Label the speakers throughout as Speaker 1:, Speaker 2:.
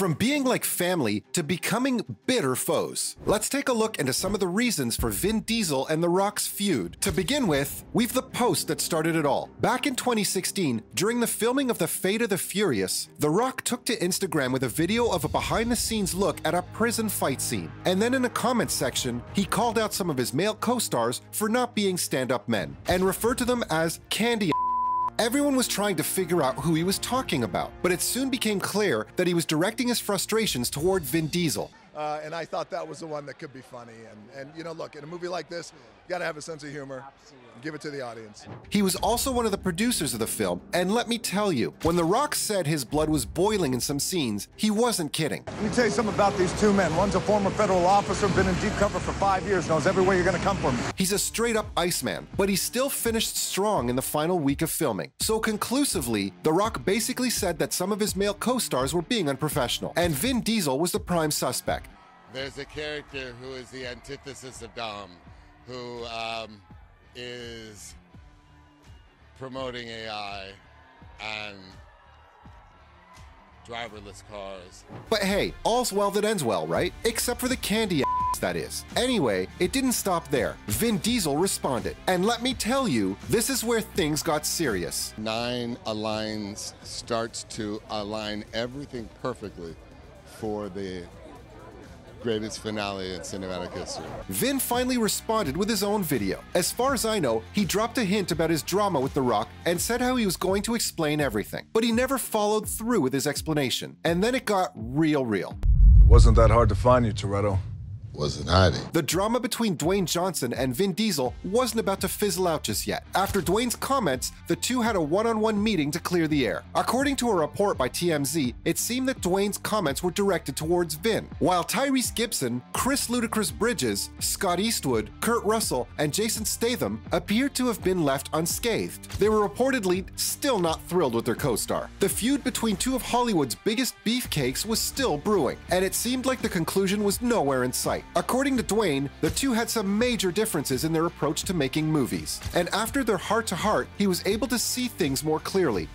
Speaker 1: from being like family to becoming bitter foes. Let's take a look into some of the reasons for Vin Diesel and The Rock's feud. To begin with, we've the post that started it all. Back in 2016, during the filming of The Fate of the Furious, The Rock took to Instagram with a video of a behind-the-scenes look at a prison fight scene. And then in the comments section, he called out some of his male co-stars for not being stand-up men, and referred to them as candy. Everyone was trying to figure out who he was talking about, but it soon became clear that he was directing his frustrations toward Vin Diesel.
Speaker 2: And I thought that was the one that could be funny. And you know, look, in a movie like this, you gotta have a sense of humor. Give it to the audience.
Speaker 1: He was also one of the producers of the film, and let me tell you, when The Rock said his blood was boiling in some scenes, he wasn't kidding.
Speaker 2: Let me tell you something about these two men. One's a former federal officer, been in deep cover for 5 years, knows every way you're gonna come for me.
Speaker 1: He's a straight-up Iceman, but he still finished strong in the final week of filming. So conclusively, The Rock basically said that some of his male co-stars were being unprofessional, and Vin Diesel was the prime suspect.
Speaker 3: There's a character who is the antithesis of Dom, who is promoting AI and driverless cars.
Speaker 1: But hey, all's well that ends well, right? Except for the candy that is. Anyway, it didn't stop there. Vin Diesel responded. And let me tell you, this is where things got serious.
Speaker 3: 9 aligns starts to align everything perfectly for the greatest finale in cinematic history.
Speaker 1: Vin finally responded with his own video. As far as I know, he dropped a hint about his drama with The Rock and said how he was going to explain everything. But he never followed through with his explanation. And then it got real.
Speaker 2: It wasn't that hard to find you, Toretto.
Speaker 3: Wasn't hiding.
Speaker 1: The drama between Dwayne Johnson and Vin Diesel wasn't about to fizzle out just yet. After Dwayne's comments, the two had a one-on-one meeting to clear the air. According to a report by TMZ, it seemed that Dwayne's comments were directed towards Vin, while Tyrese Gibson, Chris Ludacris Bridges, Scott Eastwood, Kurt Russell, and Jason Statham appeared to have been left unscathed. They were reportedly still not thrilled with their co-star. The feud between two of Hollywood's biggest beefcakes was still brewing, and it seemed like the conclusion was nowhere in sight. According to Dwayne, the two had some major differences in their approach to making movies. And after their heart-to-heart, he was able to see things more clearly.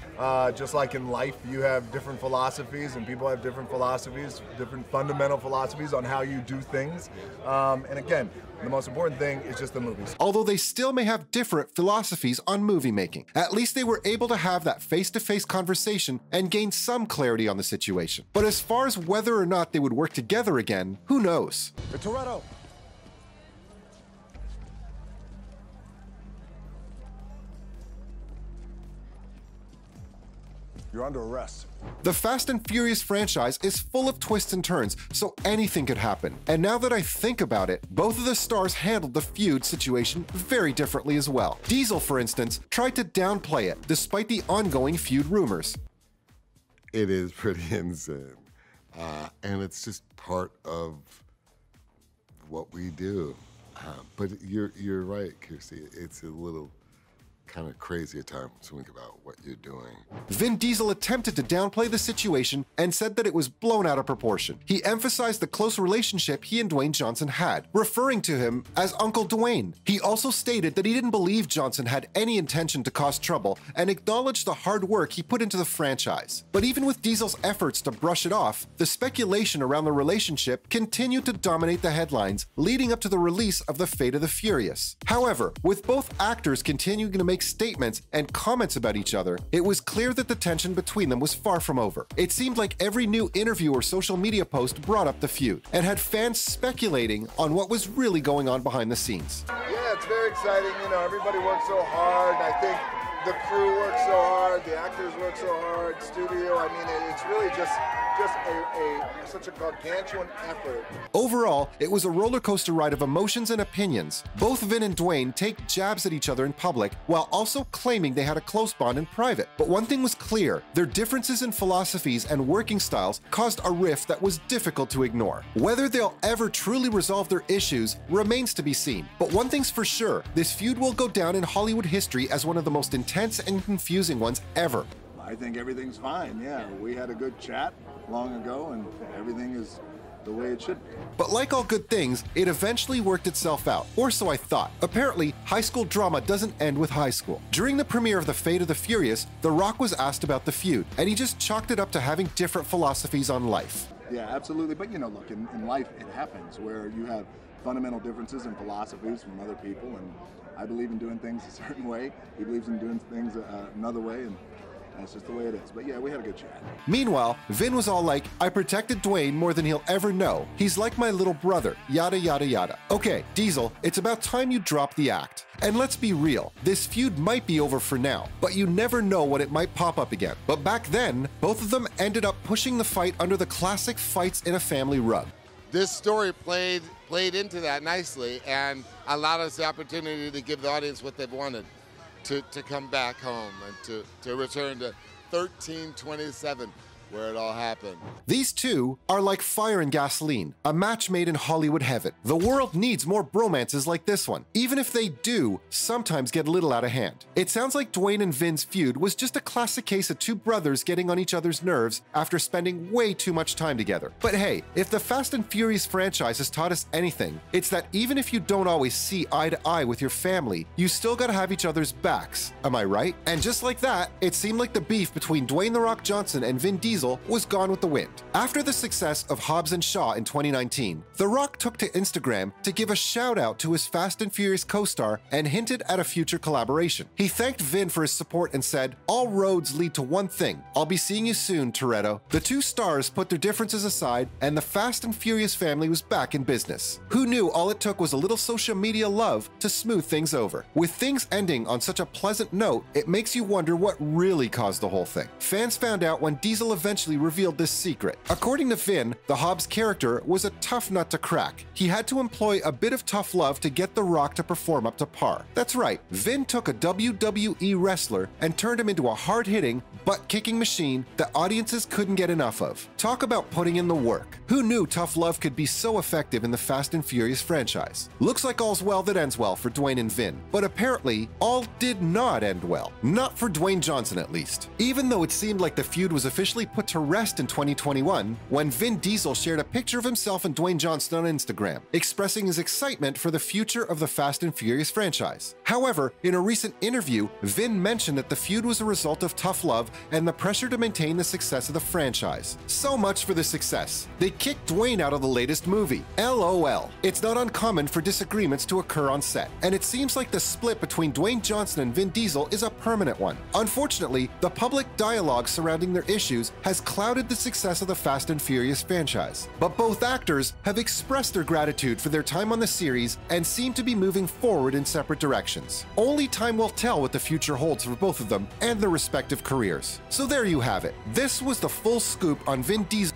Speaker 2: Just like in life, you have different philosophies and people have different philosophies, different fundamental philosophies on how you do things. And again, the most important thing is just the movies.
Speaker 1: Although they still may have different philosophies on movie making, at least they were able to have that face-to-face conversation and gain some clarity on the situation. But as far as whether or not they would work together again, who knows?
Speaker 2: Toretto. You're under arrest.
Speaker 1: The Fast and Furious franchise is full of twists and turns, so anything could happen. And now that I think about it, both of the stars handled the feud situation very differently as well. Diesel, for instance, tried to downplay it despite the ongoing feud rumors.
Speaker 3: It is pretty insane. And it's just part of what we do. But you're right, Kirsty. It's a little kind of crazy at times to think about what you're doing.
Speaker 1: Vin Diesel attempted to downplay the situation and said that it was blown out of proportion. He emphasized the close relationship he and Dwayne Johnson had, referring to him as Uncle Dwayne. He also stated that he didn't believe Johnson had any intention to cause trouble and acknowledged the hard work he put into the franchise. But even with Diesel's efforts to brush it off, the speculation around the relationship continued to dominate the headlines, leading up to the release of The Fate of the Furious. However, with both actors continuing to make statements and comments about each other, it was clear that the tension between them was far from over. It seemed like every new interview or social media post brought up the feud and had fans speculating on what was really going on behind the scenes.
Speaker 2: Yeah, it's very exciting. You know, everybody works so hard. I think the crew works so hard, the actors work so hard, studio. I mean, it's really just such a gargantuan effort.
Speaker 1: Overall, it was a roller coaster ride of emotions and opinions. Both Vin and Dwayne take jabs at each other in public while also claiming they had a close bond in private. But one thing was clear, their differences in philosophies and working styles caused a rift that was difficult to ignore. Whether they'll ever truly resolve their issues remains to be seen. But one thing's for sure, this feud will go down in Hollywood history as one of the most intense and confusing ones ever.
Speaker 2: I think everything's fine, yeah. We had a good chat long ago and everything is the way it should be.
Speaker 1: But like all good things, it eventually worked itself out, or so I thought. Apparently, high school drama doesn't end with high school. During the premiere of The Fate of the Furious, The Rock was asked about the feud, and he just chalked it up to having different philosophies on life.
Speaker 2: Yeah, absolutely. But look, in life it happens where you have fundamental differences in philosophies from other people, and I believe in doing things a certain way. He believes in doing things another way, and that's just the way it is. But yeah, we had a good chat.
Speaker 1: Meanwhile, Vin was all like, I protected Dwayne more than he'll ever know. He's like my little brother, yada yada yada. Okay, Diesel, it's about time you drop the act. And let's be real, this feud might be over for now, but you never know when it might pop up again. But back then, both of them ended up pushing the fight under the classic fights in a family rug.
Speaker 3: This story played into that nicely and allowed us the opportunity to give the audience what they've wanted, to come back home and to return to 1327, where it all happened.
Speaker 1: These two are like fire and gasoline, a match made in Hollywood heaven. The world needs more bromances like this one, even if they do sometimes get a little out of hand. It sounds like Dwayne and Vin's feud was just a classic case of two brothers getting on each other's nerves after spending way too much time together. But hey, if the Fast and Furious franchise has taught us anything, it's that even if you don't always see eye to eye with your family, you still gotta have each other's backs. Am I right? And just like that, it seemed like the beef between Dwayne "The Rock" Johnson and Vin Diesel was gone with the wind. After the success of Hobbs and Shaw in 2019, The Rock took to Instagram to give a shout out to his Fast and Furious co-star and hinted at a future collaboration. He thanked Vin for his support and said, "All roads lead to one thing. I'll be seeing you soon, Toretto." The two stars put their differences aside and the Fast and Furious family was back in business. Who knew all it took was a little social media love to smooth things over? With things ending on such a pleasant note, it makes you wonder what really caused the whole thing. Fans found out when Diesel eventually revealed this secret. According to Vin, the Hobbs character was a tough nut to crack. He had to employ a bit of tough love to get The Rock to perform up to par. That's right, Vin took a WWE wrestler and turned him into a hard-hitting, butt-kicking machine that audiences couldn't get enough of. Talk about putting in the work. Who knew tough love could be so effective in the Fast and Furious franchise? Looks like all's well that ends well for Dwayne and Vin, but apparently all did not end well. Not for Dwayne Johnson, at least. Even though it seemed like the feud was officially put to rest in 2021 when Vin Diesel shared a picture of himself and Dwayne Johnson on Instagram, expressing his excitement for the future of the Fast and Furious franchise. However, in a recent interview, Vin mentioned that the feud was a result of tough love and the pressure to maintain the success of the franchise. So much for the success. They kicked Dwayne out of the latest movie. LOL. It's not uncommon for disagreements to occur on set, and it seems like the split between Dwayne Johnson and Vin Diesel is a permanent one. Unfortunately, the public dialogue surrounding their issues has clouded the success of the Fast and Furious franchise. But both actors have expressed their gratitude for their time on the series and seem to be moving forward in separate directions. Only time will tell what the future holds for both of them and their respective careers. So there you have it. This was the full scoop on Vin Diesel